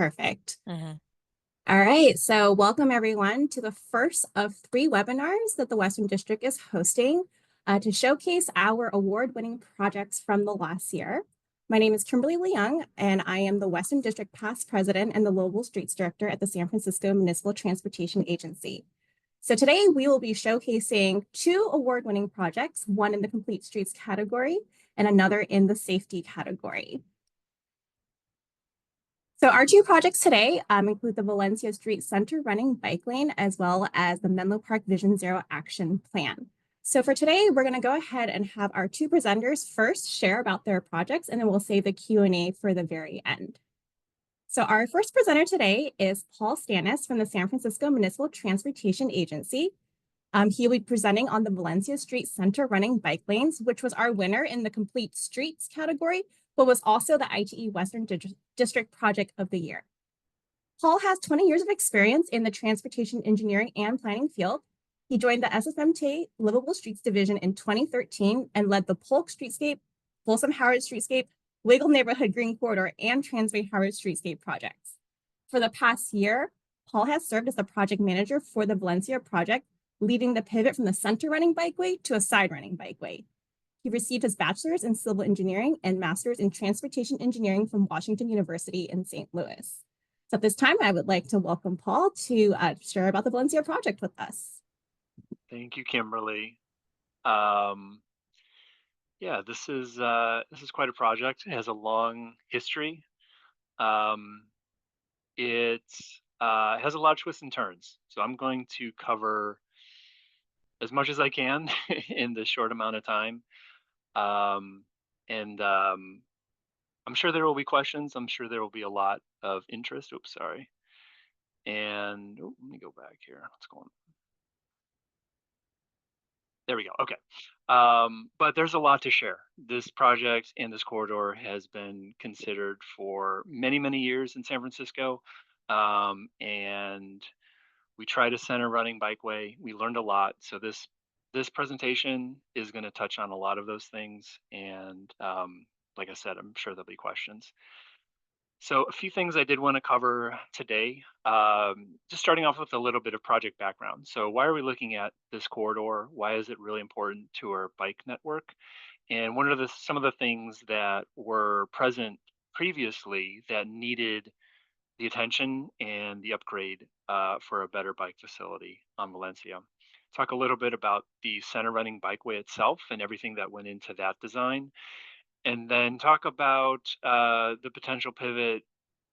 Perfect. Mhm. All right, so welcome everyone to the first of 3 webinars that the Western District is hosting to showcase our award-winning projects from the last year. My name is Kimberly Leung, and I am the Western District Past President and the Liveable Streets Director at the San Francisco Municipal Transportation Agency. So today we will be showcasing 2 award-winning projects, one in the Complete Streets category and another in the Safety category. So our 2 projects today include the Valencia Street Center running bike lane, as well as the Menlo Park Vision Zero Action Plan. So for today, we're going to go ahead and have our 2 presenters first share about their projects, and then we'll save the Q&A for the very end. So our first presenter today is Paul Stanis from the San Francisco Municipal Transportation Agency. He will be presenting on the Valencia Street Center running bike lanes, which was our winner in the Complete Streets category, but was also the ITE Western District Project of the Year. Paul has 20 years of experience in the transportation engineering and planning field. He joined the SFMTA Livable Streets Division in 2013 and led the Polk Streetscape, Folsom Howard Streetscape, Wiggle Neighborhood Green Corridor, and Transway Howard Streetscape projects. For the past year, Paul has served as the project manager for the Valencia project, leading the pivot from the center running bikeway to a side running bikeway. He received his bachelor's in civil engineering and master's in transportation engineering from Washington University in St. Louis. So at this time, I would like to welcome Paul to share about the Valencia project with us. Thank you, Kimberly. Yeah, this is quite a project. It has a long history. It has a lot of twists and turns. So I'm going to cover as much as I can in this short amount of time. And I'm sure there will be questions. I'm sure there will be a lot of interest. Oops, sorry. And let me go back here. What's going on? There we go. Okay. But there's a lot to share. This project and this corridor has been considered for many, many years in San Francisco. And we tried a center running bikeway. We learned a lot. So this presentation is going to touch on a lot of those things. And like I said, I'm sure there'll be questions. So a few things I did want to cover today, just starting off with a little bit of project background. So why are we looking at this corridor? Why is it really important to our bike network? And what are some of the things that were present previously that needed the attention and the upgrade for a better bike facility on Valencia? Talk a little bit about the center running bikeway itself and everything that went into that design. And then talk about the potential pivot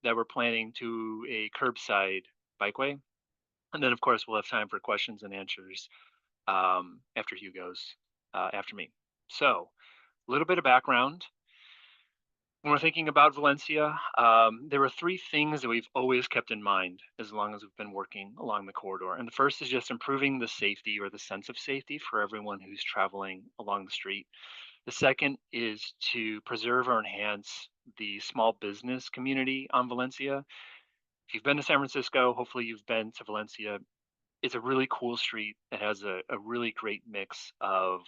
that we're planning to a curbside bikeway. And then, of course, we'll have time for questions and answers after Hugh goes after me. So a little bit of background. When we're thinking about Valencia, there were 3 things that we've always kept in mind as long as we've been working along the corridor. And the first is just improving the safety or the sense of safety for everyone who's traveling along the street. The second is to preserve or enhance the small business community on Valencia. If you've been to San Francisco, hopefully you've been to Valencia. It's a really cool street that has a really great mix of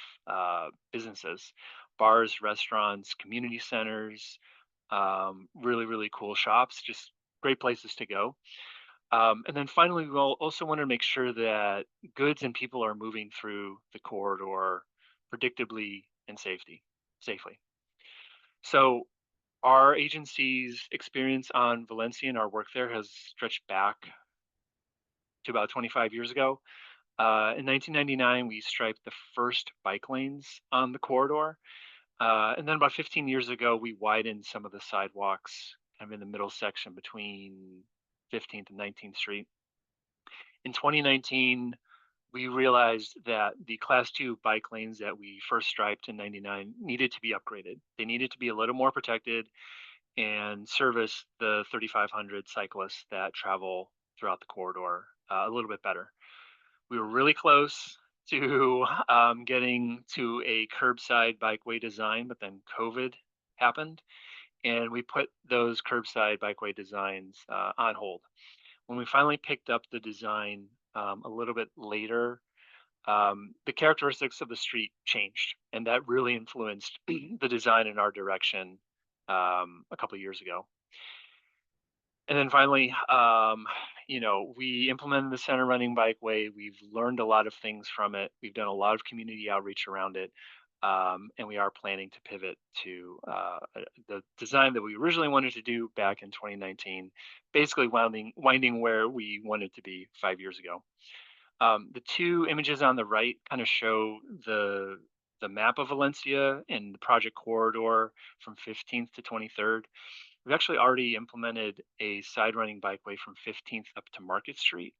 businesses, bars, restaurants, community centers, really, really cool shops, just great places to go. And then finally, we'll also want to make sure that goods and people are moving through the corridor predictably and safely. So our agency's experience on Valencia and our work there has stretched back to about 25 years ago. In 1999, we striped the first bike lanes on the corridor. And then about 15 years ago, we widened some of the sidewalks kind of in the middle section between 15th and 19th Street. In 2019, we realized that the class 2 bike lanes that we first striped in 99 needed to be upgraded. They needed to be a little more protected and service the 3,500 cyclists that travel throughout the corridor a little bit better. We were really close to getting to a curbside bikeway design, but then COVID happened and we put those curbside bikeway designs on hold. When we finally picked up the design a little bit later, the characteristics of the street changed, and that really influenced the design in our direction a couple of years ago. And then finally, we implemented the center running bikeway. We've learned a lot of things from it. We've done a lot of community outreach around it. And we are planning to pivot to the design that we originally wanted to do back in 2019, basically winding where we wanted to be 5 years ago. The two images on the right kind of show the map of Valencia and the project corridor from 15th to 23rd. We've actually already implemented a side running bikeway from 15th up to Market Street,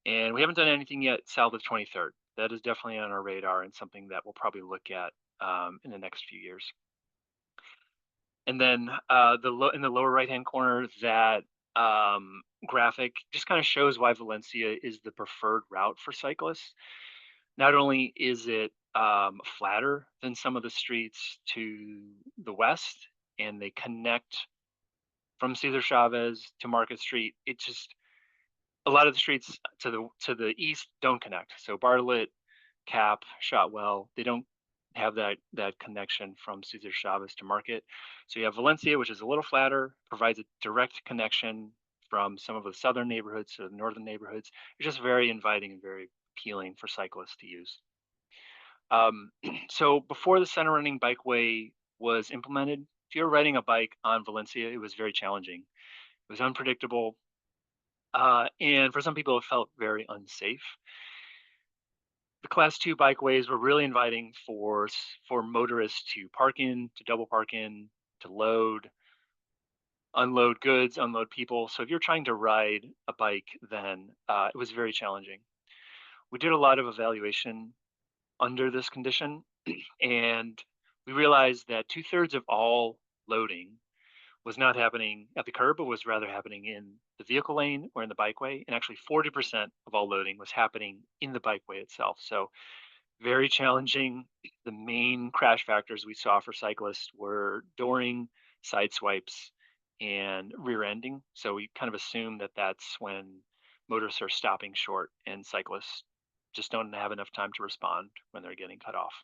and we haven't done anything yet south of 23rd. That is definitely on our radar and something that we'll probably look at in the next few years. And then in the lower right-hand corner, that graphic just kind of shows why Valencia is the preferred route for cyclists. Not only is it flatter than some of the streets to the west, and they connect from Cesar Chavez to Market Street. It just a lot of the streets to the east don't connect. So Bartlett, Cap, Shotwell, they don't have that connection from Cesar Chavez to Market. So you have Valencia, which is a little flatter, provides a direct connection from some of the southern neighborhoods to the northern neighborhoods. It's just very inviting and very appealing for cyclists to use. So before the center running bikeway was implemented, if you're riding a bike on Valencia, it was very challenging. It was unpredictable, and for some people, it felt very unsafe. The Class 2 bikeways were really inviting for motorists to park in, to double park in, to load, unload goods, unload people. So if you're trying to ride a bike, then it was very challenging. We did a lot of evaluation under this condition, and we realized that 2/3 of all loading was not happening at the curb, but was rather happening in the vehicle lane or in the bikeway. And actually 40% of all loading was happening in the bikeway itself. So very challenging. The main crash factors we saw for cyclists were dooring, side swipes, and rear ending. So we kind of assume that that's when motorists are stopping short and cyclists just don't have enough time to respond when they're getting cut off.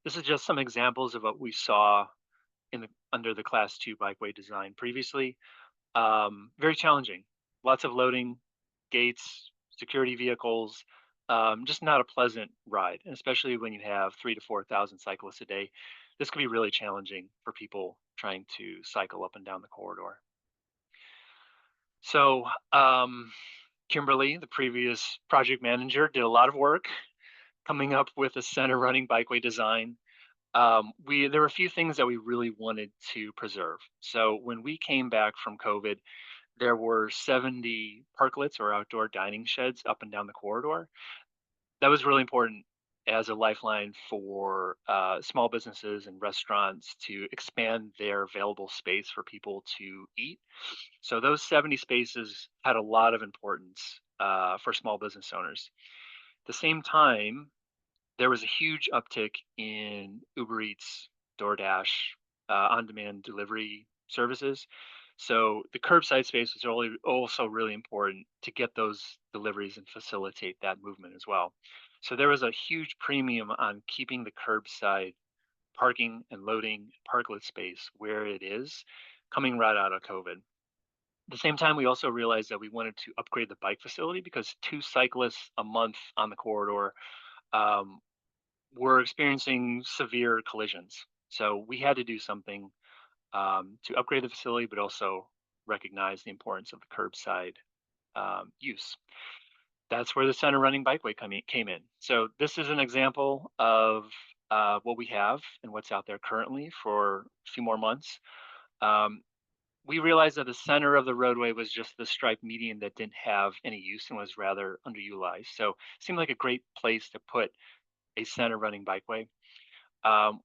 This is just some examples of what we saw under the Class 2 bikeway design previously. Very challenging. Lots of loading, gates, security vehicles, just not a pleasant ride, and especially when you have 3,000 to 4,000 cyclists a day. This can be really challenging for people trying to cycle up and down the corridor. So Kimberly, the previous project manager, did a lot of work coming up with a center running bikeway design. There were a few things that we really wanted to preserve. So when we came back from COVID, there were 70 parklets or outdoor dining sheds up and down the corridor. That was really important as a lifeline for small businesses and restaurants to expand their available space for people to eat. So those 70 spaces had a lot of importance for small business owners. At the same time, there was a huge uptick in Uber Eats, DoorDash, on-demand delivery services. So the curbside space was also really important to get those deliveries and facilitate that movement as well. So there was a huge premium on keeping the curbside parking and loading parklet space where it is coming right out of COVID. At the same time, we also realized that we wanted to upgrade the bike facility because 2 cyclists a month on the corridor were experiencing severe collisions. So we had to do something to upgrade the facility, but also recognize the importance of the curbside use. That's where the center running bikeway came in. So this is an example of what we have and what's out there currently for a few more months. We realized that the center of the roadway was just the striped median that didn't have any use and was rather underutilized. So it seemed like a great place to put a center running bikeway.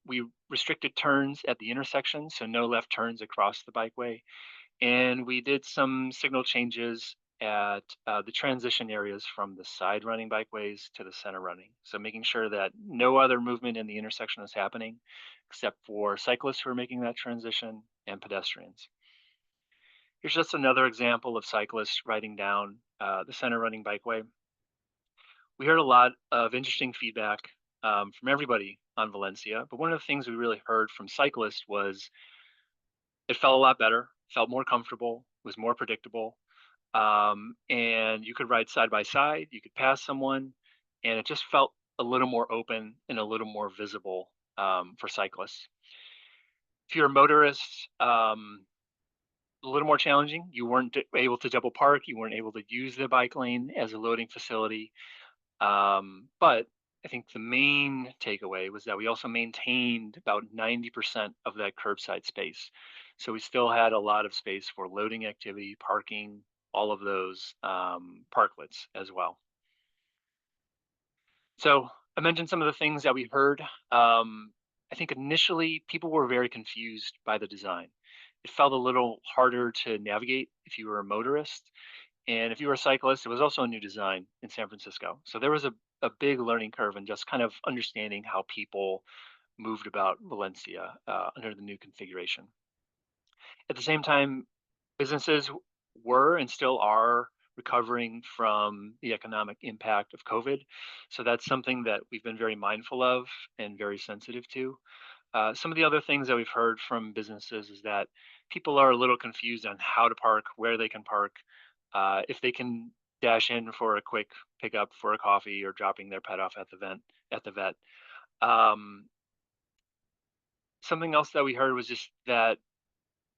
We restricted turns at the intersection, so no left turns across the bikeway. And we did some signal changes at the transition areas from the side running bikeways to the center running. So making sure that no other movement in the intersection is happening except for cyclists who are making that transition and pedestrians. Here's just another example of cyclists riding down the center running bikeway. We heard a lot of interesting feedback from everybody on Valencia, but one of the things we really heard from cyclists was it felt a lot better, felt more comfortable. was more predictable, and you could ride side by side, you could pass someone, and it just felt a little more open and a little more visible for cyclists. If you're a motorist, a little more challenging. You weren't able to double park. You weren't able to use the bike lane as a loading facility. But I think the main takeaway was that we also maintained about 90% of that curbside space. So we still had a lot of space for loading activity, parking, all of those parklets as well. So I mentioned some of the things that we heard. I think initially people were very confused by the design. It felt a little harder to navigate if you were a motorist. And if you were a cyclist, it was also a new design in San Francisco. So there was a big learning curve and just kind of understanding how people moved about Valencia under the new configuration. At the same time, businesses were and still are recovering from the economic impact of COVID. So that's something that we've been very mindful of and very sensitive to. Some of the other things that we've heard from businesses is that people are a little confused on how to park, where they can park, if they can dash in for a quick pickup for a coffee or dropping their pet off at the vet. Um, Something else that we heard was just that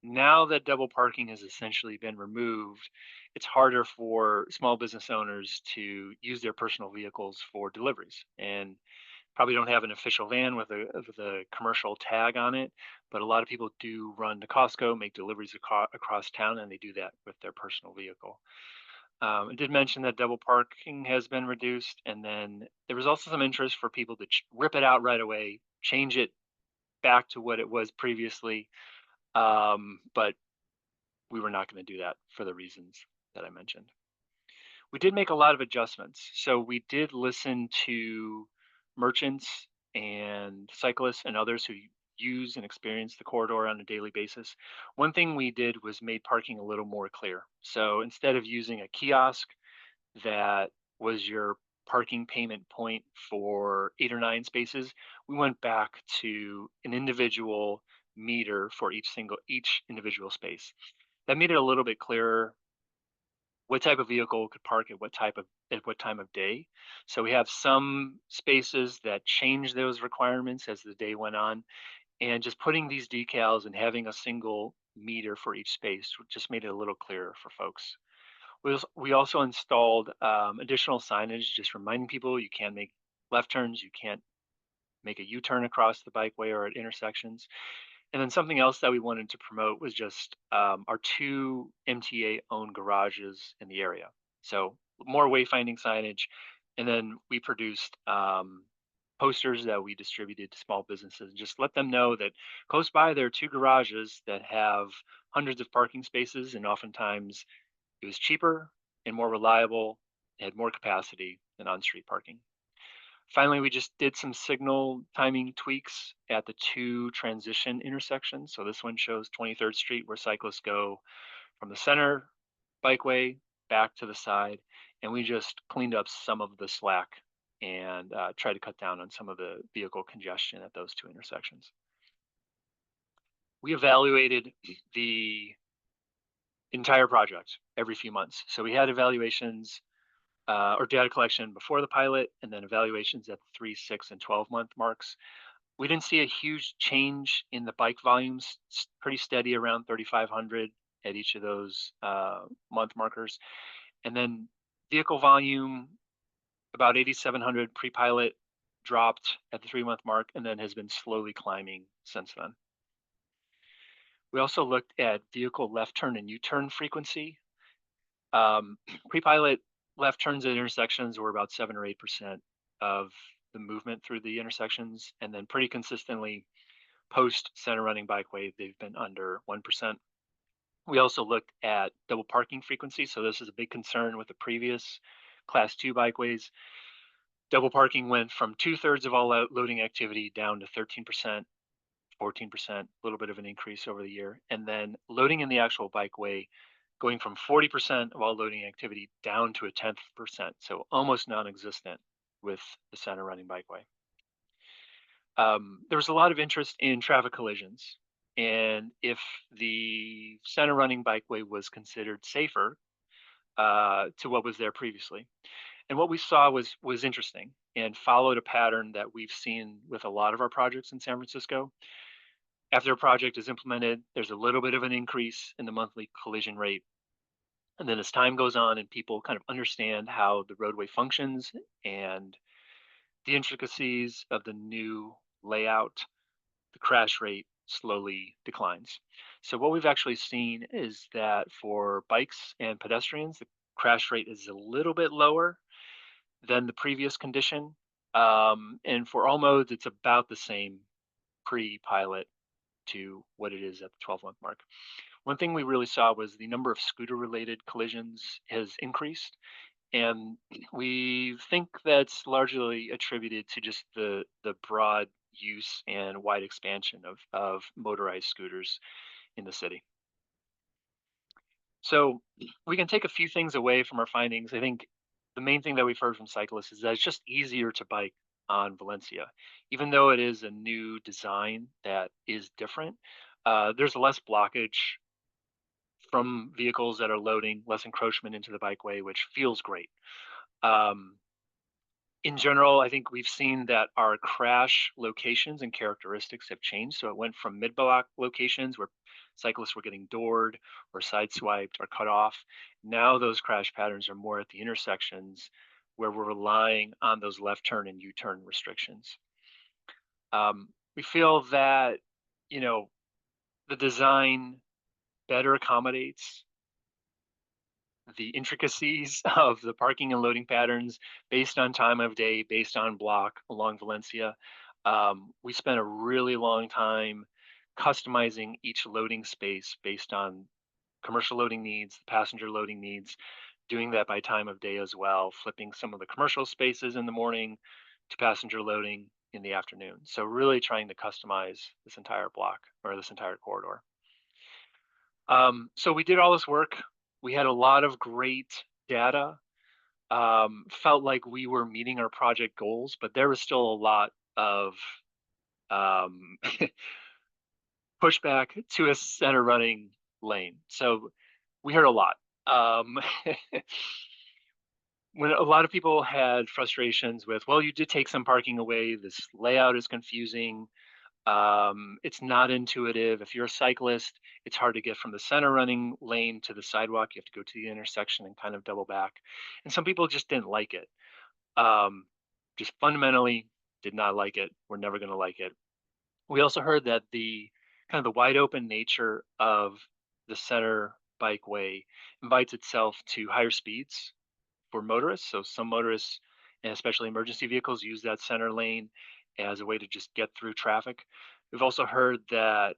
now that double parking has essentially been removed, it's harder for small business owners to use their personal vehicles for deliveries and probably don't have an official van with a commercial tag on it, but a lot of people do run to Costco, make deliveries across town, and they do that with their personal vehicle. I did mention that double parking has been reduced, and then there was also some interest for people to rip it out right away, change it back to what it was previously, but we were not going to do that for the reasons that I mentioned. We did make a lot of adjustments. So we did listen to merchants and cyclists and others who use and experience the corridor on a daily basis. One thing we did was made parking a little more clear. So instead of using a kiosk that was your parking payment point for 8 or 9 spaces, we went back to an individual meter for each individual space. That made it a little bit clearer what type of vehicle could park at what time of day. So we have some spaces that change those requirements as the day went on, and just putting these decals and having a single meter for each space just made it a little clearer for folks. We also installed additional signage, just reminding people you can make left turns, you can't make a U-turn across the bikeway or at intersections. And then something else that we wanted to promote was just our 2 MTA-owned garages in the area. So more wayfinding signage, and then we produced posters that we distributed to small businesses and just let them know that close by there are 2 garages that have hundreds of parking spaces, and oftentimes it was cheaper and more reliable, had more capacity than on-street parking. Finally, we just did some signal timing tweaks at the 2 transition intersections. So this one shows 23rd Street where cyclists go from the center bikeway back to the side. And we just cleaned up some of the slack and tried to cut down on some of the vehicle congestion at those 2 intersections. We evaluated the entire project every few months. So we had evaluations or data collection before the pilot, and then evaluations at the 3, 6, and 12-month marks. We didn't see a huge change in the bike volumes, pretty steady around 3,500 at each of those month markers. And then vehicle volume, about 8,700 pre-pilot, dropped at the 3-month mark, and then has been slowly climbing since then. We also looked at vehicle left turn and U-turn frequency. Pre-pilot left turns at intersections were about 7 or 8% of the movement through the intersections, and then pretty consistently post center running bikeway, they've been under 1%. We also looked at double parking frequency. So this is a big concern with the previous class 2 bikeways. Double parking went from 2/3 of all loading activity down to 13%, 14%, a little bit of an increase over the year. And then loading in the actual bikeway going from 40% of all loading activity down to 1/10%, so almost non-existent with the center running bikeway. There was a lot of interest in traffic collisions. and if the center running bikeway was considered safer to what was there previously. And what we saw was interesting and followed a pattern that we've seen with a lot of our projects in San Francisco. After a project is implemented, there's a little bit of an increase in the monthly collision rate. And then as time goes on and people kind of understand how the roadway functions and the intricacies of the new layout, the crash rate slowly declines. So what we've actually seen is that for bikes and pedestrians, the crash rate is a little bit lower than the previous condition. And for all modes, it's about the same pre-pilot to what it is at the 12-month mark. One thing we really saw was the number of scooter-related collisions has increased, and we think that's largely attributed to just the broad use and wide expansion of motorized scooters in the city. So we can take a few things away from our findings. I think the main thing that we've heard from cyclists is that it's just easier to bike on Valencia, even though it is a new design that is different. There's less blockage from vehicles that are loading, less encroachment into the bikeway, which feels great. Um, in general, I think we've seen that our crash locations and characteristics have changed. So it went from mid-block locations where cyclists were getting doored or sideswiped or cut off. Now those crash patterns are more at the intersections where we're relying on those left turn and U-turn restrictions. We feel that, you know, the design better accommodates the intricacies of the parking and loading patterns based on time of day, based on block along Valencia. We spent a really long time customizing each loading space based on commercial loading needs, passenger loading needs, doing that by time of day as well, flipping some of the commercial spaces in the morning to passenger loading in the afternoon. So really trying to customize this entire block or this entire corridor. So we did all this work. We had a lot of great data. Felt like we were meeting our project goals, but there was still a lot of um, pushback to a center running lane. So we heard a lot. Um, when a lot of people had frustrations with, well, you did take some parking away. This layout is confusing. It's not intuitive. If you're a cyclist, it's hard to get from the center running lane to the sidewalk. You have to go to the intersection and kind of double back. And some people just didn't like it. Just fundamentally did not like it. We're never going to like it. We also heard that the kind of the wide open nature of the center bikeway invites itself to higher speeds for motorists. So some motorists, and especially emergency vehicles, use that center lane as a way to just get through traffic. We've also heard that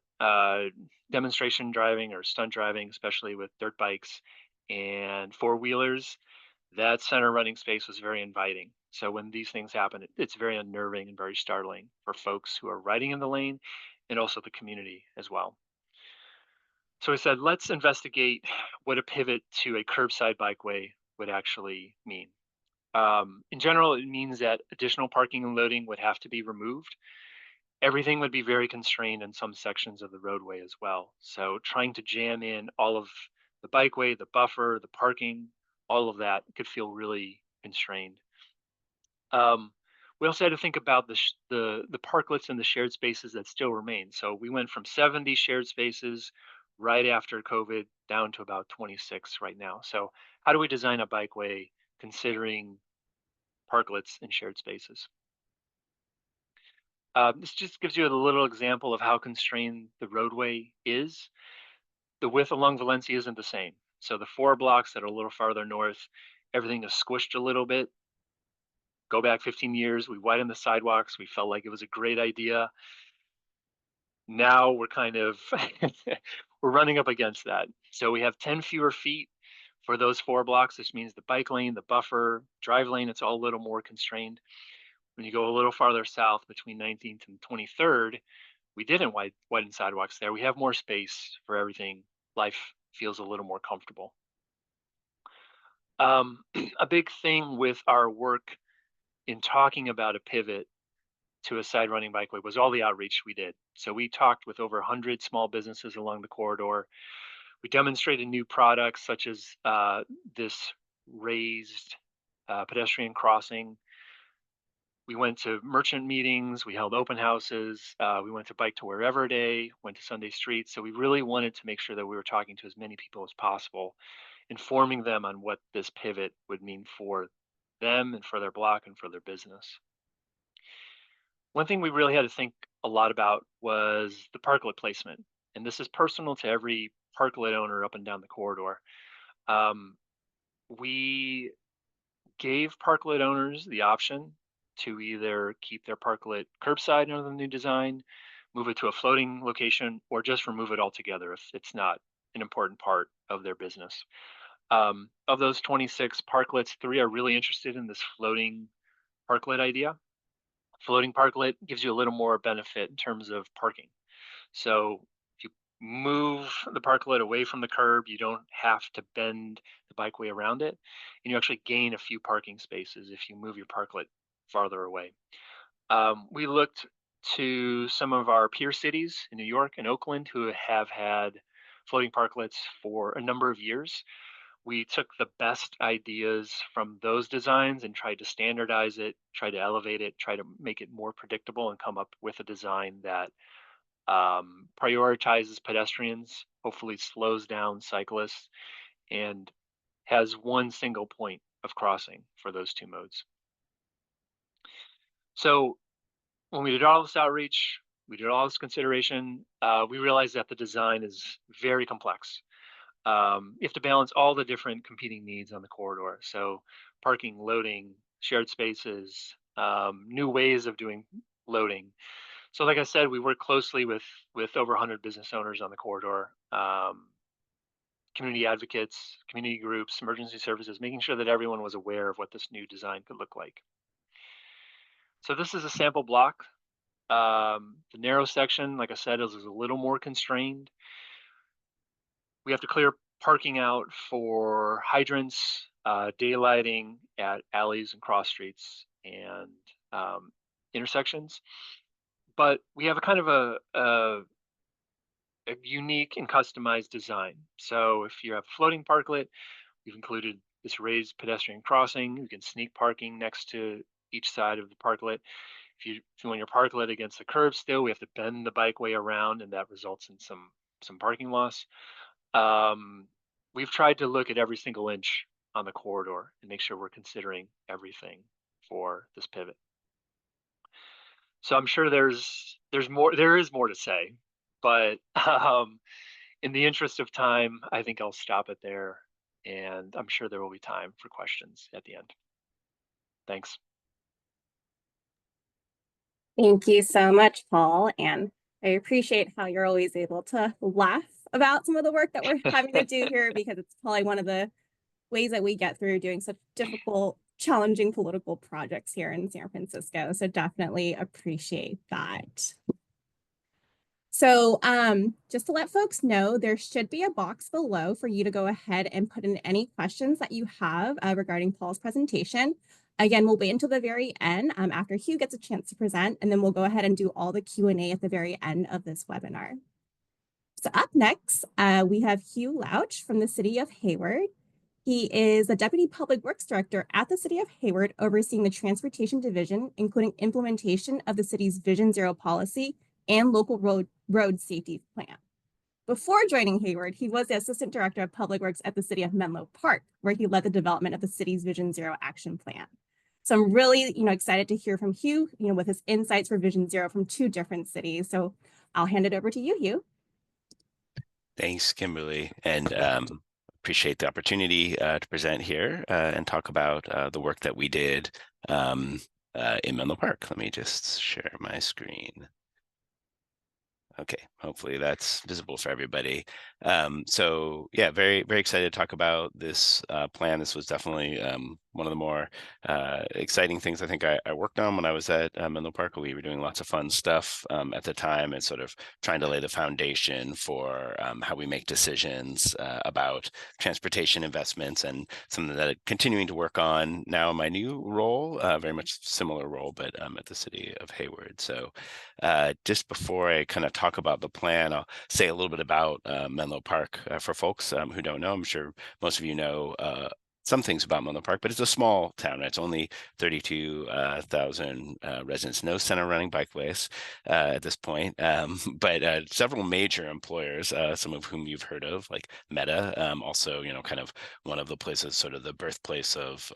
demonstration driving or stunt driving, especially with dirt bikes and four-wheelers, that center running space was very inviting. So when these things happen, it's very unnerving and very startling for folks who are riding in the lane and also the community as well. So I said, let's investigate what a pivot to a curbside bikeway would actually mean. In general, it means that additional parking and loading would have to be removed. Everything would be very constrained in some sections of the roadway as well. So trying to jam in all of the bikeway, the buffer, the parking, all of that could feel really constrained. We also had to think about the parklets and the shared spaces that still remain. So we went from 70 shared spaces right after COVID down to about 26 right now. So how do we design a bikeway considering parklets and shared spaces? This just gives you a little example of how constrained the roadway is. The width along Valencia isn't the same. So the 4 blocks that are a little farther north, everything is squished a little bit. Go back 15 years, we widened the sidewalks. We felt like it was a great idea. Now we're kind of we're running up against that. So we have 10 fewer feet for those 4 blocks. This means the bike lane, the buffer, drive lane, it's all a little more constrained. When you go a little farther south between 19th and 23rd, we didn't widen sidewalks there. We have more space for everything. Life feels a little more comfortable. A big thing with our work in talking about a pivot to a side running bikeway was all the outreach we did. So we talked with over 100 small businesses along the corridor. We demonstrated new products such as this raised pedestrian crossing. We went to merchant meetings, we held open houses, we went to Bike to Wherever Day, went to Sunday Streets. So we really wanted to make sure that we were talking to as many people as possible, informing them on what this pivot would mean for them and for their block and for their business. One thing we really had to think a lot about was the parklet placement. And this is personal to every parklet owner up and down the corridor. We gave parklet owners the option to either keep their parklet curbside under the new design, move it to a floating location, or just remove it altogether if it's not an important part of their business. Of those 26 parklets, 3 are really interested in this floating parklet idea. Floating parklet gives you a little more benefit in terms of parking. So if you move the parklet away from the curb, you don't have to bend the bikeway around it, and you actually gain a few parking spaces if you move your parklet farther away. We looked to some of our peer cities in New York and Oakland who have had floating parklets for a number of years. We took the best ideas from those designs and tried to standardize it, try to elevate it, try to make it more predictable, and come up with a design that prioritizes pedestrians, hopefully slows down cyclists, and has one single point of crossing for those 2 modes. So when we did all this outreach, we did all this consideration, we realized that the design is very complex. You have to balance all the different competing needs on the corridor. So parking, loading, shared spaces, new ways of doing loading. So like I said, we work closely with over 100 business owners on the corridor, community advocates, community groups, emergency services, making sure that everyone was aware of what this new design could look like. So this is a sample block. The narrow section, like I said, is a little more constrained. We have to clear parking out for hydrants, daylighting at alleys and cross streets and intersections. But we have a kind of a unique and customized design. So if you have a floating parklet, we've included this raised pedestrian crossing. You can sneak parking next to each side of the parklet. If you want your parklet against the curb still, we have to bend the bikeway around, and that results in some parking loss. We've tried to look at every single inch on the corridor and make sure we're considering everything for this pivot. So I'm sure there is more to say, but in the interest of time, I think I'll stop it there, and I'm sure there will be time for questions at the end. Thanks. Thank you so much, Paul. And I appreciate how you're always able to laugh about some of the work that we're having to do here, because it's probably one of the ways that we get through doing such difficult, challenging political projects here in San Francisco. So definitely appreciate that. So just to let folks know, there should be a box below for you to go ahead and put in any questions that you have regarding Paul's presentation. Again, we'll wait until the very end after Hugh gets a chance to present, and then we'll go ahead and do all the Q&A at the very end of this webinar. So up next, we have Hugh Louch from the City of Hayward. He is the Deputy Public Works Director at the City of Hayward, overseeing the Transportation Division, including implementation of the city's Vision Zero policy and local road safety plan. Before joining Hayward, he was the Assistant Director of Public Works at the City of Menlo Park, where he led the development of the city's Vision Zero action plan. So I'm really, excited to hear from Hugh, with his insights for Vision Zero from 2 different cities. So I'll hand it over to you, Hugh. Thanks, Kimberly, and appreciate the opportunity to present here and talk about the work that we did in Menlo Park. Let me just share my screen. Okay, hopefully that's visible for everybody. So yeah, very, very excited to talk about this plan. This was definitely one of the more exciting things I think I worked on when I was at Menlo Park. We were doing lots of fun stuff at the time and sort of trying to lay the foundation for how we make decisions about transportation investments, and something that I'm continuing to work on now in my new role, very much similar role, but at the city of Hayward. So just before I kind of talk about the plan, I'll say a little bit about Menlo Park for folks who don't know. I'm sure most of you know some things about Menlo Park, but it's a small town. Right? It's only 32,000 residents, no center running bikeways at this point, but several major employers, some of whom you've heard of, like Meta, also, kind of one of the places, sort of the birthplace of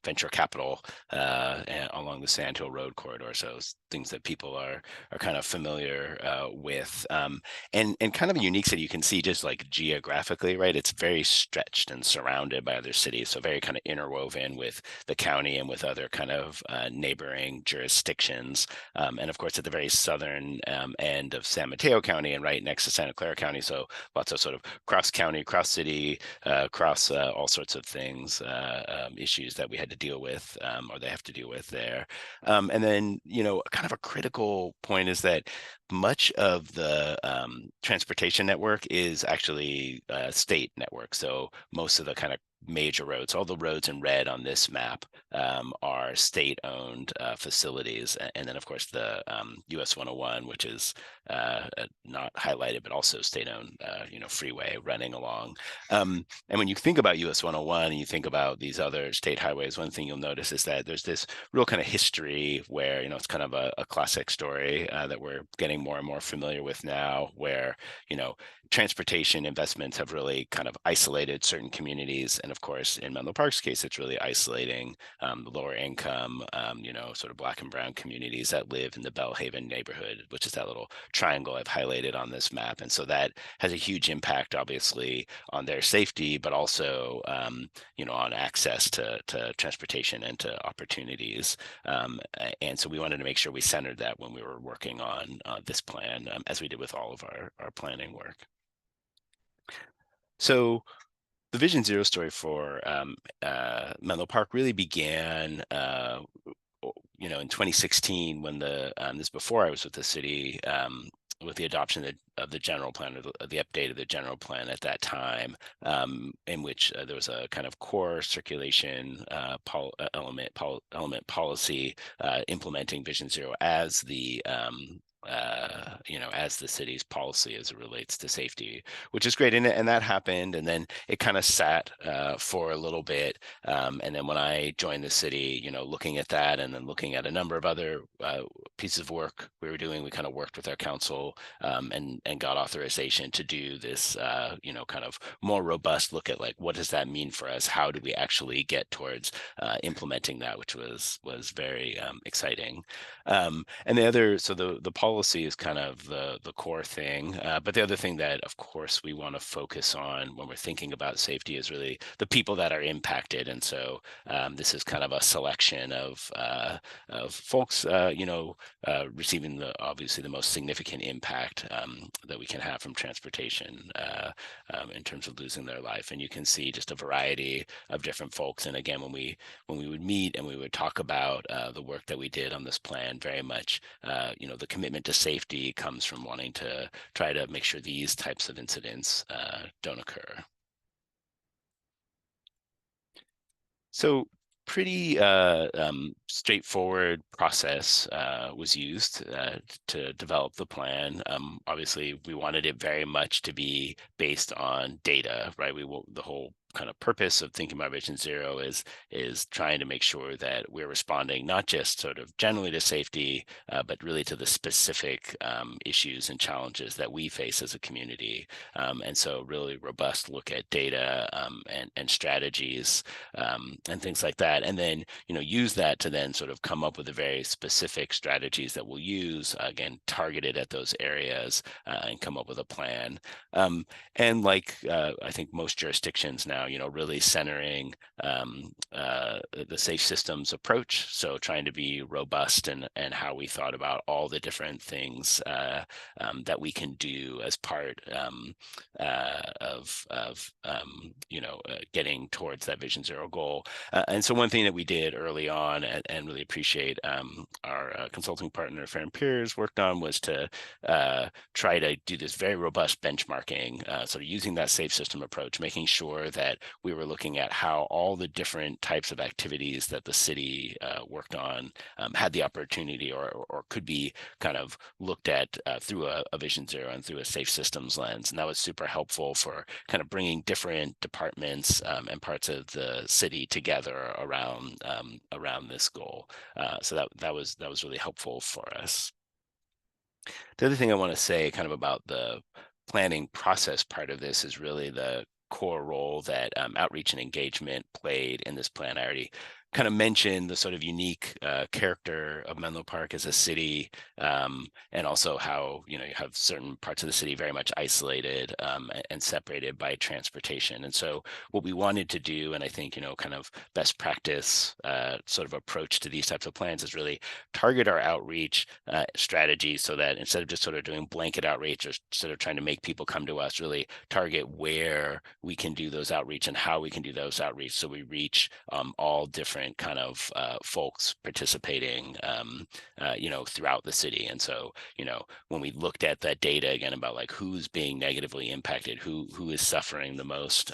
venture capital along the Sand Hill Road corridor. So things that people are kind of familiar with. And kind of a unique city, you can see just like geographically, right? It's very stretched and surrounded by other cities, so very kind of interwoven with the county and with other kind of neighboring jurisdictions. And of course, at the very southern end of San Mateo County and right next to Santa Clara County, so lots of sort of cross county, cross city, cross all sorts of things, issues that we had to deal with, or they have to deal with there. And then, kind of a critical point is that much of the transportation network is actually a state network. So most of the kind of major roads, all the roads in red on this map, are state-owned facilities. And then, of course, the US 101, which is not highlighted, but also state-owned, freeway running along. And when you think about US 101 and you think about these other state highways, one thing you'll notice is that there's this real kind of history where, it's kind of a classic story that we're getting more and more familiar with now, where, transportation investments have really kind of isolated certain communities. And of course, in Menlo Park's case, it's really isolating the lower income, sort of Black and brown communities that live in the Bellhaven neighborhood, which is that little triangle I've highlighted on this map. And so that has a huge impact, obviously, on their safety, but also, on access to transportation and to opportunities. And so we wanted to make sure we centered that when we were working on this plan, as we did with all of our planning work. So the Vision Zero story for Menlo Park really began in 2016, when this before I was with the city, with the adoption of the general plan, or the update of the general plan at that time, in which there was a kind of core circulation element policy implementing Vision Zero as the as the city's policy as it relates to safety, which is great. And that happened, and then it kind of sat for a little bit. And then when I joined the city, looking at that, and then looking at a number of other pieces of work we were doing, we kind of worked with our council and got authorization to do this, kind of more robust look at, like, what does that mean for us? How do we actually get towards implementing that, which was very exciting. And the policy is kind of the core thing. But the other thing that, of course, we want to focus on when we're thinking about safety is really the people that are impacted. And so this is kind of a selection of folks, receiving obviously the most significant impact that we can have from transportation in terms of losing their life. And you can see just a variety of different folks. And again, when we would meet and we would talk about the work that we did on this plan, very much, the commitment to safety comes from wanting to try to make sure these types of incidents don't occur. So pretty straightforward process was used to develop the plan. Obviously, we wanted it very much to be based on data, right? The whole kind of purpose of thinking about Vision Zero is trying to make sure that we're responding not just sort of generally to safety, but really to the specific issues and challenges that we face as a community. And so really robust look at data and strategies and things like that. And then, use that to then sort of come up with the very specific strategies that we'll use, again, targeted at those areas, and come up with a plan. And like I think most jurisdictions now, around, really centering the safe systems approach. So trying to be robust and how we thought about all the different things that we can do as part of getting towards that Vision Zero goal. And so one thing that we did early on and really appreciate our consulting partner, Fair and Peers, worked on was to try to do this very robust benchmarking, sort of using that safe system approach, making sure that we were looking at how all the different types of activities that the city worked on had the opportunity or could be kind of looked at through a Vision Zero and through a safe systems lens. And that was super helpful for kind of bringing different departments and parts of the city together around this goal. So that was really helpful for us. The other thing I want to say kind of about the planning process part of this is really the core role that outreach and engagement played in this plan. I already kind of mentioned the sort of unique character of Menlo Park as a city, and also how you have certain parts of the city very much isolated and separated by transportation. And so what we wanted to do, and I think kind of best practice sort of approach to these types of plans, is really target our outreach strategies so that instead of just sort of doing blanket outreach or sort of trying to make people come to us, really target where we can do those outreach and how we can do those outreach so we reach all different kind of folks participating throughout the city. And so when we looked at that data again about like who's being negatively impacted, who is suffering the most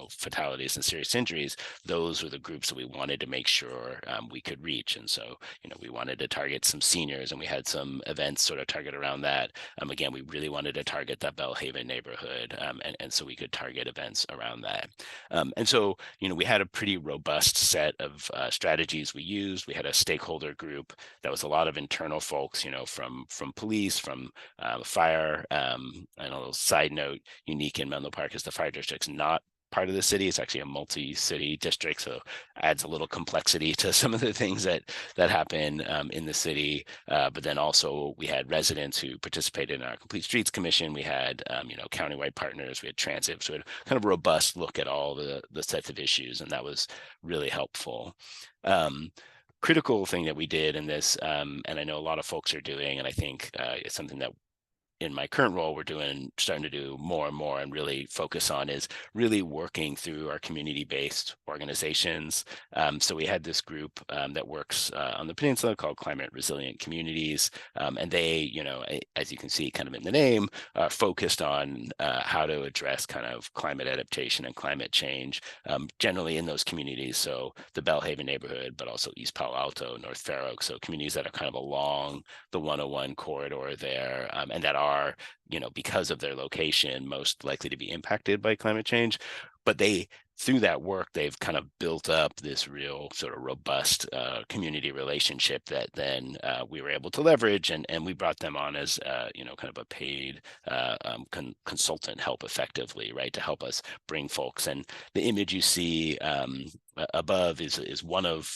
fatalities and serious injuries, those were the groups that we wanted to make sure we could reach. And so we wanted to target some seniors, and we had some events sort of target around that. Again, we really wanted to target that Belhaven neighborhood, and so we could target events around that. And so we had a pretty robust set of strategies we used. We had a stakeholder group that was a lot of internal folks, from police, from fire. And a little side note, unique in Menlo Park is the fire district's not part of the city. It's actually a multi-city district, so adds a little complexity to some of the things that happen in the city. But then also we had residents who participated in our Complete Streets Commission. We had countywide partners. We had transit. So we had kind of a robust look at all the sets of issues, and that was really helpful. Critical thing that we did in this, and I know a lot of folks are doing, and I think it's something that in my current role, we're starting to do more and more and really focus on, is really working through our community-based organizations. So we had this group that works on the peninsula called Climate Resilient Communities. And they, as you can see kind of in the name, focused on how to address kind of climate adaptation and climate change, generally in those communities. So the Belhaven neighborhood, but also East Palo Alto, North Fair Oaks. So communities that are kind of along the 101 corridor there, and that are, because of their location, most likely to be impacted by climate change. But through that work, they've kind of built up this real sort of robust community relationship that then we were able to leverage, and we brought them on as kind of a paid consultant help effectively, right, to help us bring folks. And the image you see above is one of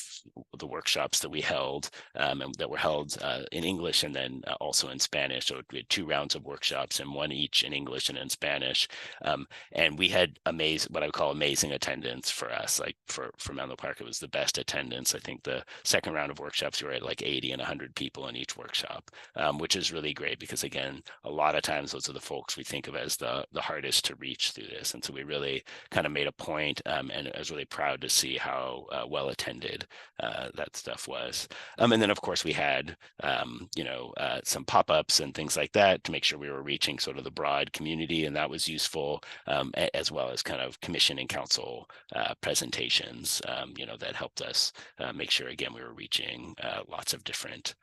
the workshops that we held, and that were held in English and then also in Spanish. So we had 2 rounds of workshops, and one each in English and in Spanish. And we had what I would call amazing attendance for us. Like for Menlo Park, it was the best attendance. I think the second round of workshops, we were at like 80 and 100 people in each workshop, which is really great because, again, a lot of times those are the folks we think of as the hardest to reach through this. And so we really kind of made a point, and I was really proud to see how well attended that stuff was. And then, of course, we had, some pop-ups and things like that to make sure we were reaching sort of the broad community, and that was useful, as well as kind of commission and council presentations, that helped us make sure, again, we were reaching lots of different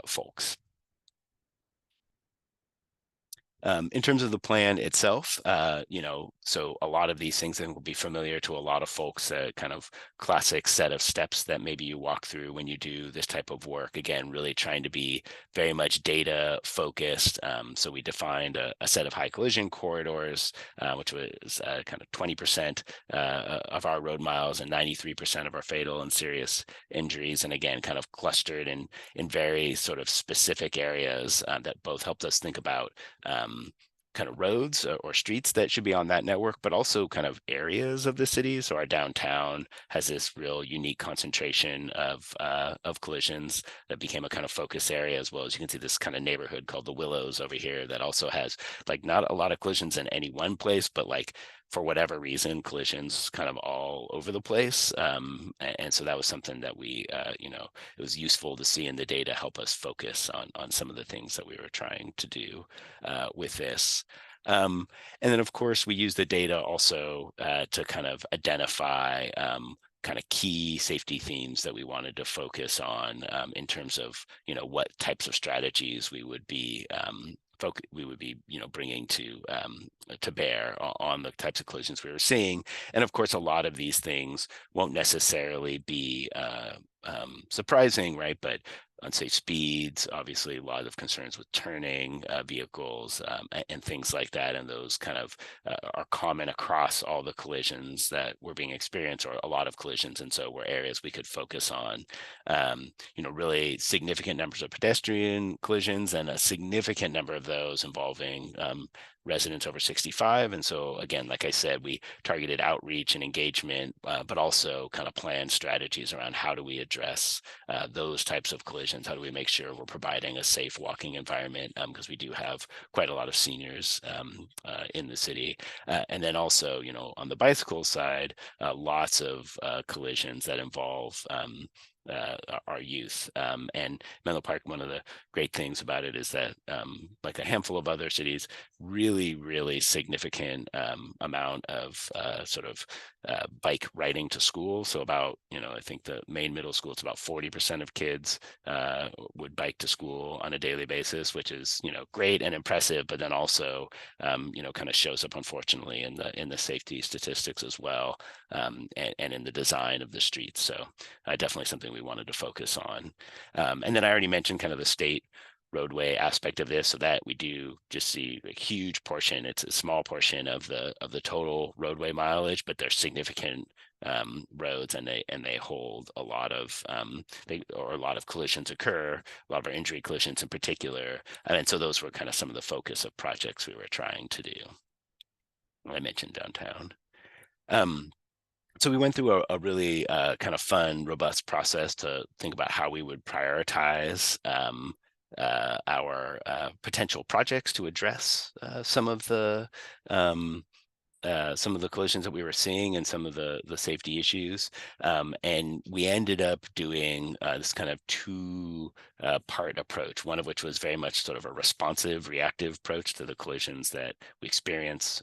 folks. In terms of the plan itself, so a lot of these things I think will be familiar to a lot of folks, kind of classic set of steps that maybe you walk through when you do this type of work. Again, really trying to be very much data focused. So we defined a set of high collision corridors, which was kind of 20% of our road miles and 93% of our fatal and serious injuries. And again, kind of clustered in very sort of specific areas that both helped us think about kind of roads or streets that should be on that network, but also kind of areas of the city. So our downtown has this real unique concentration of collisions that became a kind of focus area, as well as you can see this kind of neighborhood called the Willows over here that also has like not a lot of collisions in any one place, but like for whatever reason, collisions kind of all over the place. And so that was something that we, it was useful to see in the data help us focus on some of the things that we were trying to do with this. And then, of course, we use the data also to kind of identify kind of key safety themes that we wanted to focus on in terms of, what types of strategies we would be bringing to bear on the types of collisions we were seeing. And of course, a lot of these things won't necessarily be surprising, right? But unsafe speeds, obviously a lot of concerns with turning vehicles and things like that. And those kind of are common across all the collisions that were being experienced, or a lot of collisions. And so were areas we could focus on, really significant numbers of pedestrian collisions, and a significant number of those involving residents over 65. And so again, like I said, we targeted outreach and engagement, but also kind of planned strategies around how do we address those types of collisions? How do we make sure we're providing a safe walking environment? Because we do have quite a lot of seniors in the city. And then also, on the bicycle side, lots of collisions that involve our youth. And Menlo Park, one of the great things about it is that, like a handful of other cities, really, really significant amount of bike riding to school. So about, I think the main middle school, it's about 40% of kids would bike to school on a daily basis, which is, great and impressive, but then also, kind of shows up, unfortunately, in the safety statistics as well, and in the design of the streets. So definitely something we wanted to focus on. And then I already mentioned kind of the state roadway aspect of this, so that we do just see a huge portion. It's a small portion of the total roadway mileage, but there's significant roads, and they hold a lot of a lot of collisions occur, a lot of our injury collisions in particular. And so those were kind of some of the focus of projects we were trying to do. I mentioned downtown. So we went through a really kind of fun, robust process to think about how we would prioritize our potential projects to address some of the collisions that we were seeing and some of the safety issues. And we ended up doing this kind of two-part approach, one of which was very much sort of a responsive, reactive approach to the collisions that we experience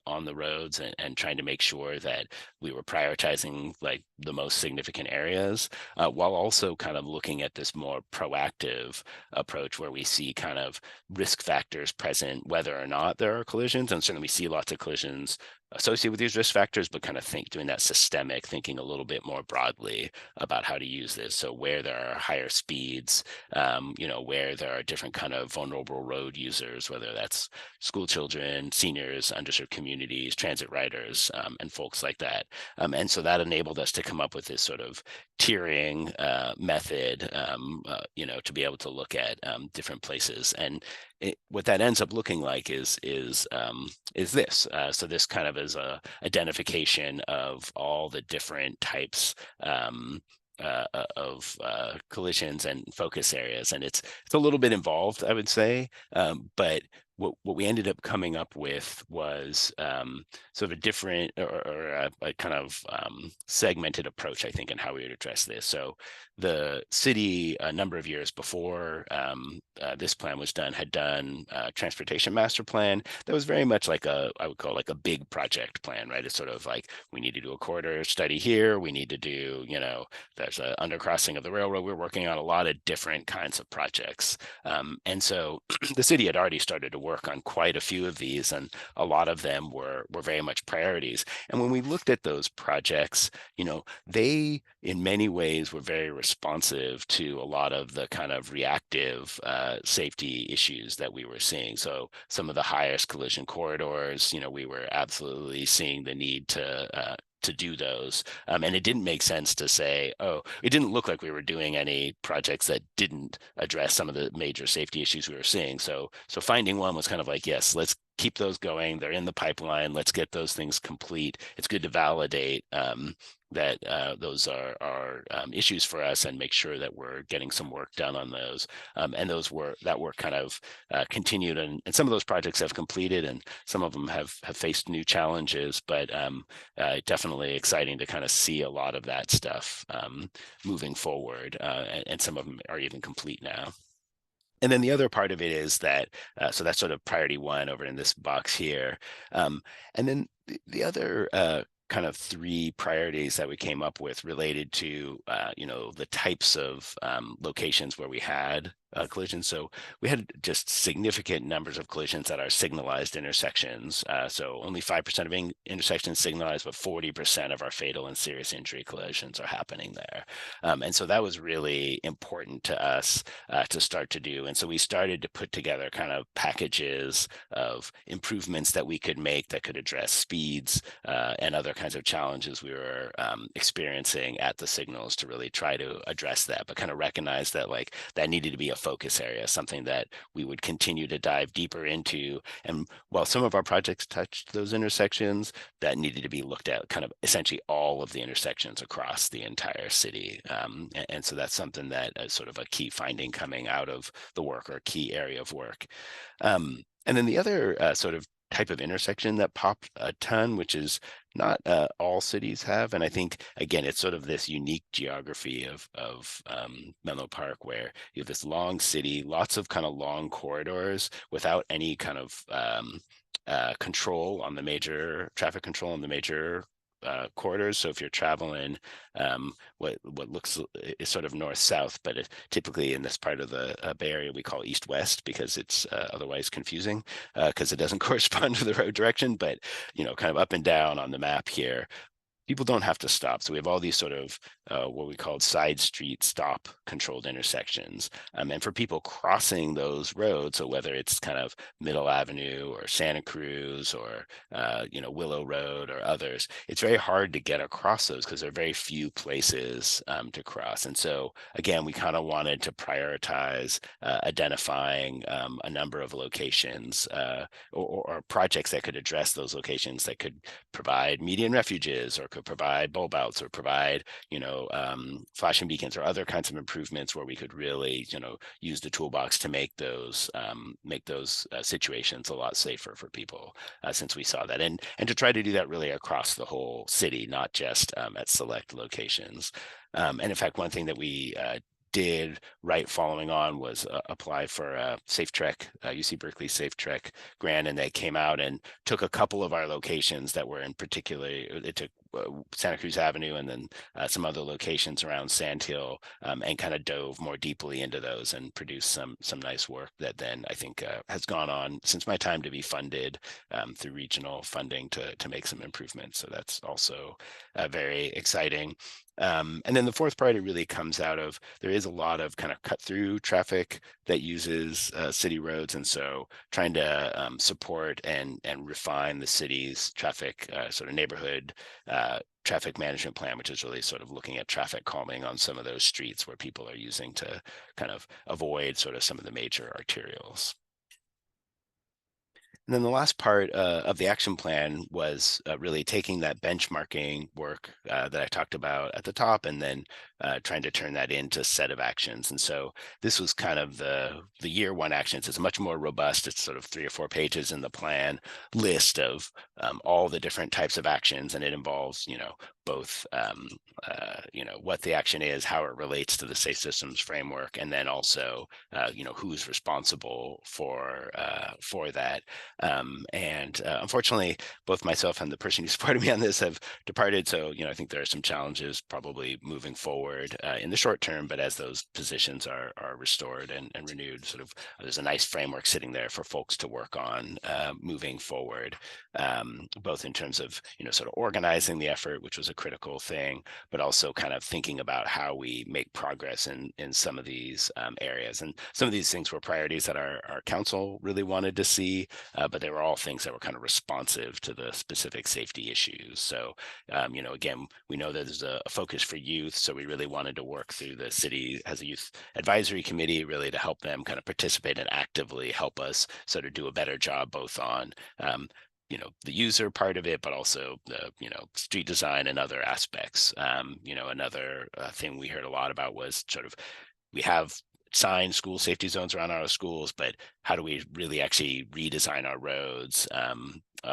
on the roads, and trying to make sure that we were prioritizing like the most significant areas, while also kind of looking at this more proactive approach where we see kind of risk factors present, whether or not there are collisions. And certainly we see lots of collisions associated with these risk factors, but kind of doing that systemic thinking a little bit more broadly about how to use this. So where there are higher speeds, where there are different kind of vulnerable road users, whether that's school children, seniors, underserved communities, transit riders, and folks like that. And so that enabled us to come up with this sort of tiering method, to be able to look at different places. And what that ends up looking like is this. So this kind of is a identification of all the different types of collisions and focus areas, and it's a little bit involved, I would say, but what we ended up coming up with was sort of a different or a kind of segmented approach, I think, in how we would address this. So the city, a number of years before this plan was done, had done a transportation master plan that was very much like I would call like a big project plan, right? It's sort of like, we need to do a corridor study here. We need to do, there's an undercrossing of the railroad. We're working on a lot of different kinds of projects. And so the city had already started to work on quite a few of these, and a lot of them were very much priorities. And when we looked at those projects, they in many ways were very responsive to a lot of the kind of reactive safety issues that we were seeing. So some of the highest collision corridors, we were absolutely seeing the need to do those. And it didn't make sense to say, it didn't look like we were doing any projects that didn't address some of the major safety issues we were seeing. So finding one was kind of like, yes, let's keep those going. They're in the pipeline. Let's get those things complete. It's good to validate that those are issues for us and make sure that we're getting some work done on those. And that work kind of continued, and some of those projects have completed, and some of them have faced new challenges, but definitely exciting to kind of see a lot of that stuff moving forward, and some of them are even complete now. And then the other part of it is that, so that's sort of priority one over in this box here. And then the other kind of three priorities that we came up with related to, the types of locations where we had collisions. So we had just significant numbers of collisions at our signalized intersections. So only 5% of intersections signalized, but 40% of our fatal and serious injury collisions are happening there. And so that was really important to us to start to do. And so we started to put together kind of packages of improvements that we could make that could address speeds and other kinds of challenges we were experiencing at the signals to really try to address that, but kind of recognize that like that needed to be a focus area, something that we would continue to dive deeper into. And while some of our projects touched those intersections, that needed to be looked at kind of essentially all of the intersections across the entire city. And so that's something that is sort of a key finding coming out of the work, or a key area of work. And then the other sort of type of intersection that popped a ton, which is not all cities have. And I think, again, it's sort of this unique geography of Menlo Park, where you have this long city, lots of kind of long corridors without any kind of control on the major traffic control on the major corridors. So if you're traveling what looks is sort of north-south, but typically in this part of the Bay Area we call east-west, because it's otherwise confusing because it doesn't correspond to the road direction, but kind of up and down on the map here. People don't have to stop. So we have all these sort of what we call side street stop controlled intersections. And for people crossing those roads, so whether it's kind of Middle Avenue or Santa Cruz or, Willow Road or others, it's very hard to get across those because there are very few places to cross. And so, again, we kind of wanted to prioritize identifying a number of locations or projects that could address those locations, that could provide median refuges, or could provide bulb outs, or provide, flashing beacons, or other kinds of improvements where we could really, use the toolbox to make those situations a lot safer for people, since we saw that, and to try to do that really across the whole city, not just at select locations. And in fact, one thing that we did right following on was apply for a Safe Trek, UC Berkeley Safe Trek grant, and they came out and took a couple of our locations that were in particular, it took Santa Cruz Avenue and then some other locations around Sand Hill, and kind of dove more deeply into those and produced some nice work that then I think has gone on since my time to be funded through regional funding to make some improvements. So that's also very exciting. And then the fourth priority really comes out of, there is a lot of kind of cut through traffic that uses city roads. And so trying to support and refine the city's traffic sort of neighborhood traffic management plan, which is really sort of looking at traffic calming on some of those streets where people are using to kind of avoid sort of some of the major arterials. And then the last part of the action plan was really taking that benchmarking work that I talked about at the top, and then trying to turn that into a set of actions. And so this was kind of the year one actions. It's much more robust. It's sort of 3 or 4 pages in the plan list of all the different types of actions, and it involves, both what the action is, how it relates to the Safe Systems framework, and then also who's responsible for that. And unfortunately, both myself and the person who supported me on this have departed. So I think there are some challenges probably moving forward in the short term, but as those positions are restored and renewed, sort of there's a nice framework sitting there for folks to work on moving forward, both in terms of sort of organizing the effort, which was a critical thing, but also kind of thinking about how we make progress in some of these areas. And some of these things were priorities that our council really wanted to see, but they were all things that were kind of responsive to the specific safety issues. So, again, we know that there's a focus for youth, so we really wanted to work through the city as a youth advisory committee, really to help them kind of participate and actively help us sort of do a better job both on the user part of it, but also the, street design and other aspects. Another thing we heard a lot about was sort of, we have sign school safety zones around our schools, but how do we really actually redesign our roads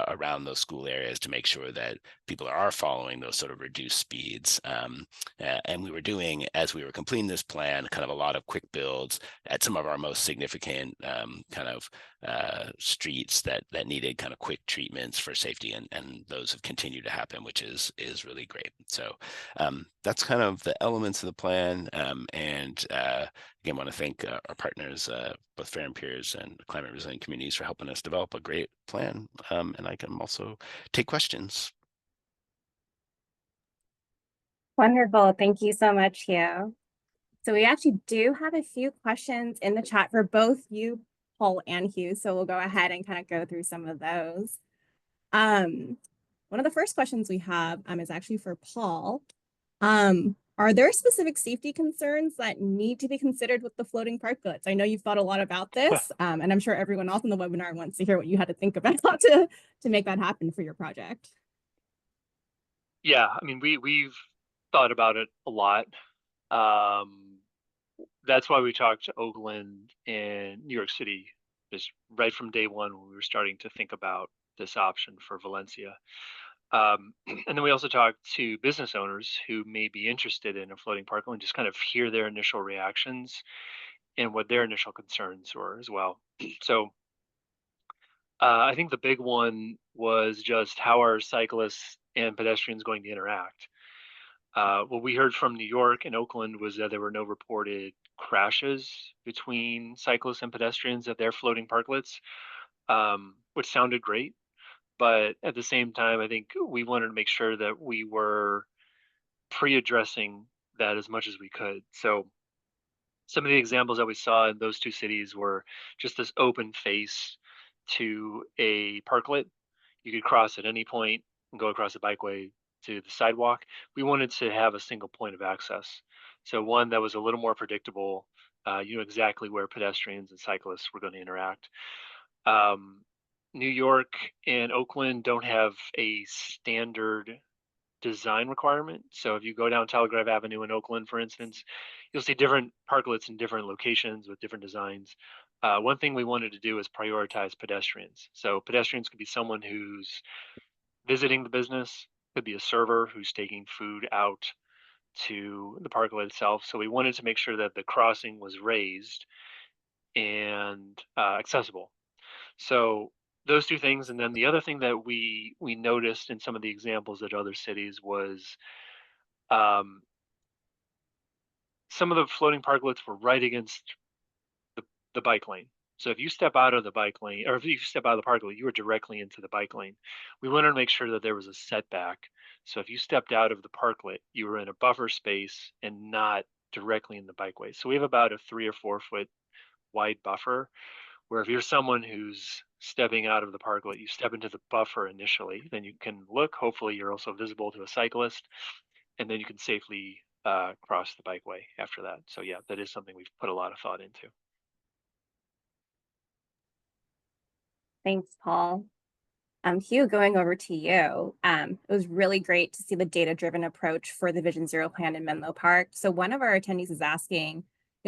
around those school areas to make sure that people are following those sort of reduced speeds? And we were doing, as we were completing this plan, kind of a lot of quick builds at some of our most significant streets that needed kind of quick treatments for safety, and those have continued to happen, which is really great. So that's kind of the elements of the plan. And again, want to thank our partners, both Fair and Peers and Climate Resilient Communities, for helping us develop a great plan. And I can also take questions. Wonderful. Thank you so much, Hugh. So we actually do have a few questions in the chat for both you, Paul, and Hugh. So we'll go ahead and kind of go through some of those. One of the first questions we have is actually for Paul. Are there specific safety concerns that need to be considered with the floating parklets? I know you've thought a lot about this, and I'm sure everyone else in the webinar wants to hear what you had to think about to make that happen for your project. Yeah, I mean, we've thought about it a lot. That's why we talked to Oakland and New York City just right from day one when we were starting to think about this option for Valencia. And then we also talked to business owners who may be interested in a floating parklet and just kind of hear their initial reactions and what their initial concerns were as well. So I think the big one was just how are cyclists and pedestrians going to interact? What we heard from New York and Oakland was that there were no reported crashes between cyclists and pedestrians at their floating parklets, which sounded great. But at the same time, I think we wanted to make sure that we were pre-addressing that as much as we could. So some of the examples that we saw in those two cities were just this open face to a parklet. You could cross at any point and go across the bikeway to the sidewalk. We wanted to have a single point of access. So one that was a little more predictable, you know exactly where pedestrians and cyclists were going to interact. New York and Oakland don't have a standard design requirement. So if you go down Telegraph Avenue in Oakland, for instance, you'll see different parklets in different locations with different designs. One thing we wanted to do is prioritize pedestrians. So pedestrians could be someone who's visiting the business, could be a server who's taking food out to the parklet itself. So we wanted to make sure that the crossing was raised and accessible. So those two things, and then the other thing that we noticed in some of the examples at other cities was some of the floating parklets were right against the bike lane. So if you step out of the bike lane, or if you step out of the parklet, you were directly into the bike lane. We wanted to make sure that there was a setback. So if you stepped out of the parklet, you were in a buffer space and not directly in the bikeway. So we have about a 3 or 4 foot wide buffer, where if you're someone who's stepping out of the parklet, you step into the buffer initially, then you can look, hopefully you're also visible to a cyclist, and then you can safely cross the bikeway after that. So yeah, that is something we've put a lot of thought into. Thanks, Paul. Hugh, going over to you. It was really great to see the data-driven approach for the Vision Zero plan in Menlo Park. So one of our attendees is asking,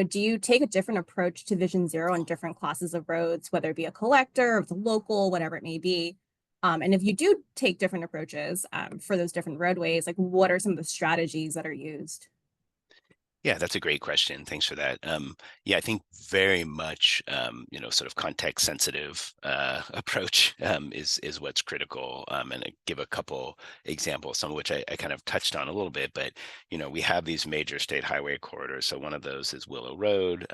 do you take a different approach to Vision Zero on different classes of roads, whether it be a collector or the local, whatever it may be? And if you do take different approaches for those different roadways, like what are some of the strategies that are used? Yeah, that's a great question. Thanks for that. Yeah, I think very much, sort of context sensitive approach is what's critical. And I give a couple examples, some of which I kind of touched on a little bit, but, we have these major state highway corridors. So one of those is Willow Road,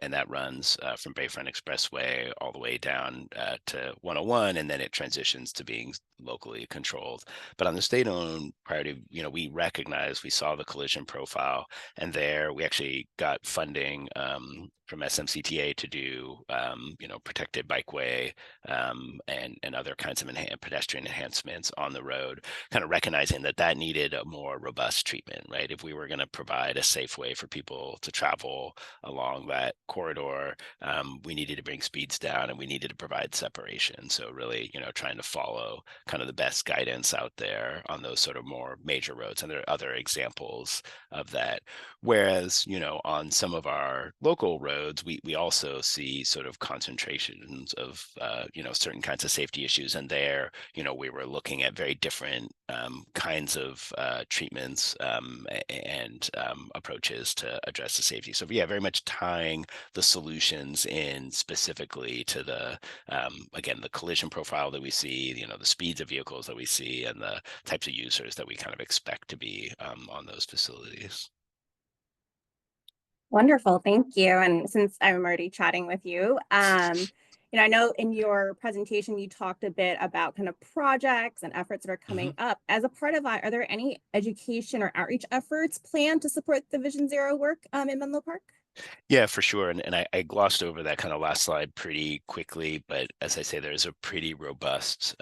and that runs from Bayfront Expressway all the way down to 101, and then it transitions to being locally controlled. But on the state-owned priority, we recognized, we saw the collision profile, and there we actually got funding from SFMTA to do, protected bikeway and other kinds of pedestrian enhancements on the road, kind of recognizing that needed a more robust treatment, right? If we were going to provide a safe way for people to travel along that corridor, we needed to bring speeds down and we needed to provide separation. So really, trying to follow kind of the best guidance out there on those sort of more major roads. And there are other examples of that. Whereas, on some of our local roads, we also see sort of concentrations of, certain kinds of safety issues. And there, we were looking at very different kinds of treatments and approaches to address the safety. So yeah, very much tying the solutions in specifically to the, again, the collision profile that we see, the speeds of vehicles that we see, and the types of users that we kind of expect to be on those facilities. Wonderful, thank you. And since I'm already chatting with you, I know in your presentation you talked a bit about kind of projects and efforts that are coming up. As a part of that, are there any education or outreach efforts planned to support the Vision Zero work in Menlo Park? Yeah, for sure. And I glossed over that kind of last slide pretty quickly, but as I say, there's a pretty robust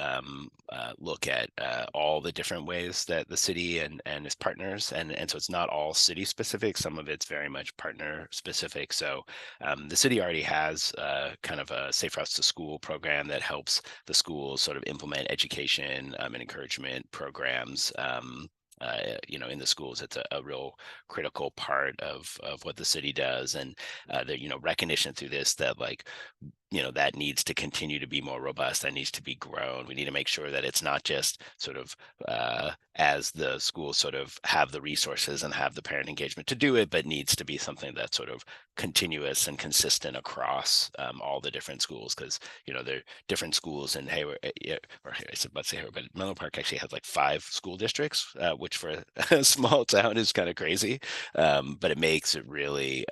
look at all the different ways that the city and its partners, and so it's not all city specific. Some of it's very much partner specific. So the city already has kind of a Safe Routes to School program that helps the schools sort of implement education and encouragement programs. In the schools. It's a real critical part of what the city does, and the recognition through this that that needs to continue to be more robust, that needs to be grown. We need to make sure that it's not just sort of as the schools sort of have the resources and have the parent engagement to do it, but needs to be something that's sort of continuous and consistent across all the different schools, because there are different schools in Hayward, or I was about to say Hayward, but Menlo Park actually has like 5 school districts, which for a small town is kind of crazy, but it makes it really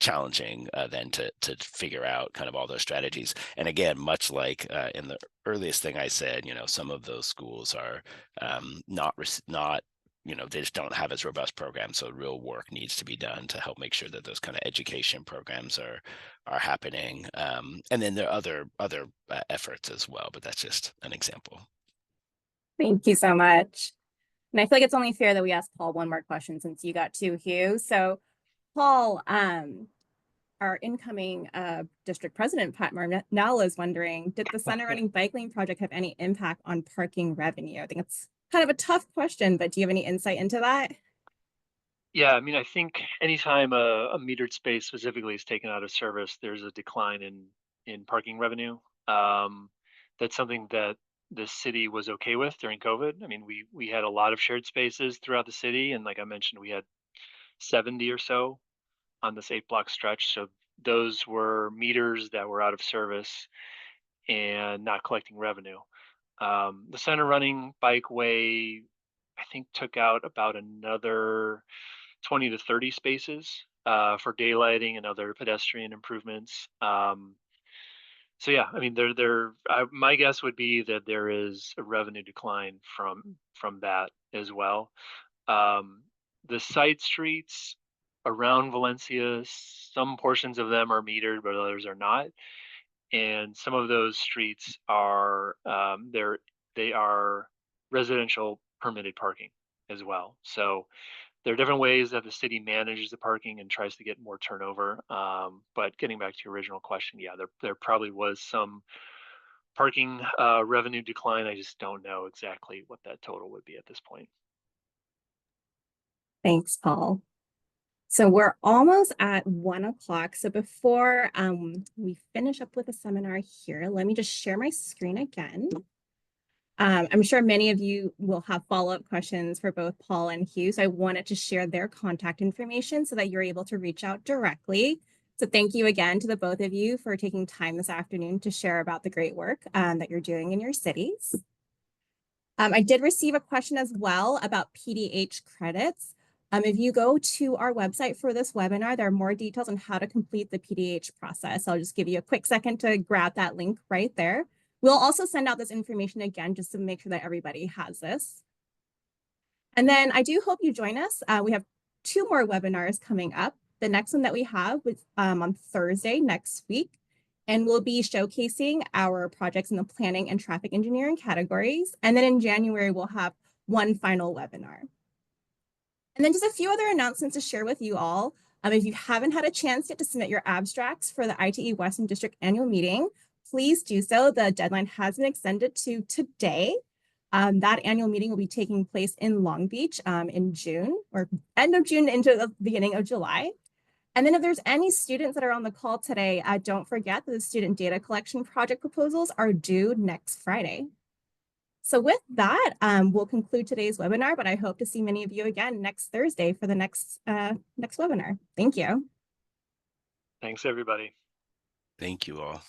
challenging then to figure out kind of all those strategies. And again, much like in the earliest thing I said, some of those schools are not they just don't have as robust programs. So real work needs to be done to help make sure that those kind of education programs are happening. And then there are other efforts as well, but that's just an example. Thank you so much. And I feel like it's only fair that we ask Paul one more question since you got 2, Hugh. So Paul, our incoming district president, Pat Marnell, is wondering, did the center running bike lane project have any impact on parking revenue? I think it's kind of a tough question, but do you have any insight into that? Yeah, I mean, I think anytime a metered space specifically is taken out of service, there's a decline in parking revenue. That's something that the city was okay with during COVID. I mean, we had a lot of shared spaces throughout the city, and like I mentioned, we had 70 or so on this 8-block stretch. So those were meters that were out of service and not collecting revenue. The center running bikeway, I think, took out about another 20 to 30 spaces for daylighting and other pedestrian improvements. So yeah, I mean, my guess would be that there is a revenue decline from that as well. The side streets around Valencia, some portions of them are metered, but others are not. And some of those streets are they are residential permitted parking as well. So there are different ways that the city manages the parking and tries to get more turnover. But getting back to your original question, yeah, there probably was some parking revenue decline. I just don't know exactly what that total would be at this point. Thanks, Paul. So we're almost at 1 o'clock. So before we finish up with the seminar here, let me just share my screen again. I'm sure many of you will have follow-up questions for both Paul and Hugh. So I wanted to share their contact information so that you're able to reach out directly. So thank you again to the both of you for taking time this afternoon to share about the great work that you're doing in your cities. I did receive a question as well about PDH credits. If you go to our website for this webinar, there are more details on how to complete the PDH process. I'll just give you a quick second to grab that link right there. We'll also send out this information again just to make sure that everybody has this. And then I do hope you join us. We have 2 more webinars coming up. The next one that we have was on Thursday next week, and we'll be showcasing our projects in the planning and traffic engineering categories. And then in January, we'll have one final webinar. And then just a few other announcements to share with you all. If you haven't had a chance yet to submit your abstracts for the ITE Western District annual meeting, please do so. The deadline has been extended to today. That annual meeting will be taking place in Long Beach in June, or end of June into the beginning of July. And then if there's any students that are on the call today, don't forget that the student data collection project proposals are due next Friday. So with that, we'll conclude today's webinar, but I hope to see many of you again next Thursday for the next webinar. Thank you. Thanks, everybody. Thank you all.